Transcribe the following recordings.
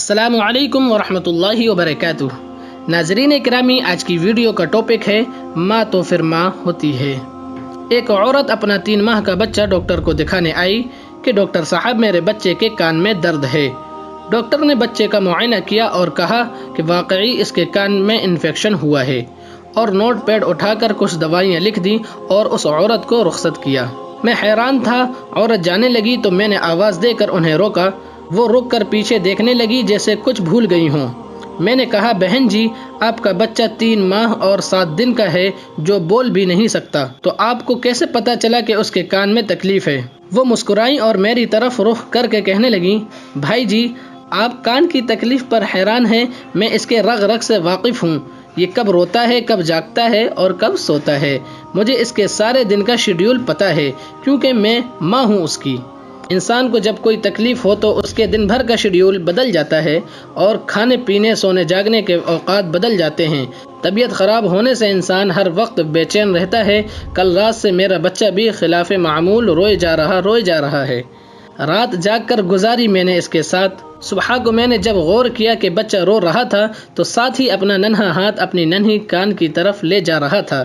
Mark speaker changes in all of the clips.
Speaker 1: السلام علیکم ورحمۃ اللہ وبرکاتہ۔ ناظرین اکرامی، آج کی ویڈیو کا ٹاپک ہے ماں تو پھر ماں ہوتی ہے۔ ایک عورت اپنا 3 ماہ کا بچہ ڈاکٹر کو دکھانے آئی کہ ڈاکٹر صاحب میرے بچے کے کان میں درد ہے۔ ڈاکٹر نے بچے کا معائنہ کیا اور کہا کہ واقعی اس کے کان میں انفیکشن ہوا ہے، اور نوٹ پیڈ اٹھا کر کچھ دوائیاں لکھ دیں اور اس عورت کو رخصت کیا۔ میں حیران تھا۔ عورت جانے لگی تو میں نے آواز دے کر انہیں روکا۔ وہ رک کر پیچھے دیکھنے لگی جیسے کچھ بھول گئی ہوں۔ میں نے کہا، بہن جی، آپ کا بچہ 3 ماہ اور 7 دن کا ہے جو بول بھی نہیں سکتا، تو آپ کو کیسے پتا چلا کہ اس کے کان میں تکلیف ہے؟ وہ مسکرائیں اور میری طرف رخ کر کے کہنے لگیں، بھائی جی، آپ کان کی تکلیف پر حیران ہیں، میں اس کے رگ رگ سے واقف ہوں۔ یہ کب روتا ہے، کب جاگتا ہے اور کب سوتا ہے، مجھے اس کے سارے دن کا شیڈیول پتہ ہے، کیونکہ میں ماں ہوں اس کی۔ انسان کو جب کوئی تکلیف ہو تو اس کے دن بھر کا شیڈیول بدل جاتا ہے، اور کھانے پینے، سونے جاگنے کے اوقات بدل جاتے ہیں۔ طبیعت خراب ہونے سے انسان ہر وقت بے چین رہتا ہے۔ کل رات سے میرا بچہ بھی خلاف معمول روئے جا رہا ہے۔ رات جاگ کر گزاری میں نے اس کے ساتھ۔ صبح کو میں نے جب غور کیا کہ بچہ رو رہا تھا تو ساتھ ہی اپنا ننھا ہاتھ اپنی ننھی کان کی طرف لے جا رہا تھا۔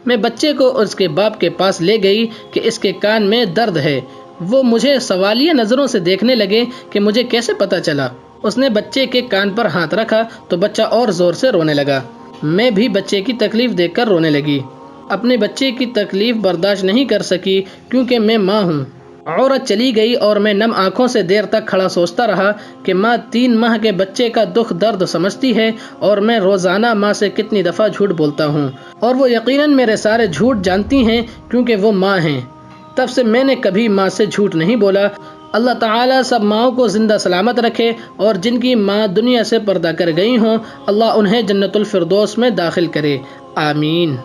Speaker 1: میں بچے کو اس کے باپ کے پاس لے گئی کہ اس کے کان میں درد ہے۔ وہ مجھے سوالیہ نظروں سے دیکھنے لگے کہ مجھے کیسے پتا چلا۔ اس نے بچے کے کان پر ہاتھ رکھا تو بچہ اور زور سے رونے لگا۔ میں بھی بچے کی تکلیف دیکھ کر رونے لگی۔ اپنے بچے کی تکلیف برداشت نہیں کر سکی کیونکہ میں ماں ہوں۔ عورت چلی گئی اور میں نم آنکھوں سے دیر تک کھڑا سوچتا رہا کہ ماں 3 ماہ کے بچے کا دکھ درد سمجھتی ہے، اور میں روزانہ ماں سے کتنی دفعہ جھوٹ بولتا ہوں، اور وہ یقیناً میرے سارے جھوٹ جانتی ہیں کیونکہ وہ ماں ہیں۔ تب سے میں نے کبھی ماں سے جھوٹ نہیں بولا۔ اللہ تعالیٰ سب ماؤں کو زندہ سلامت رکھے، اور جن کی ماں دنیا سے پردہ کر گئی ہوں، اللہ انہیں جنت الفردوس میں داخل کرے، آمین۔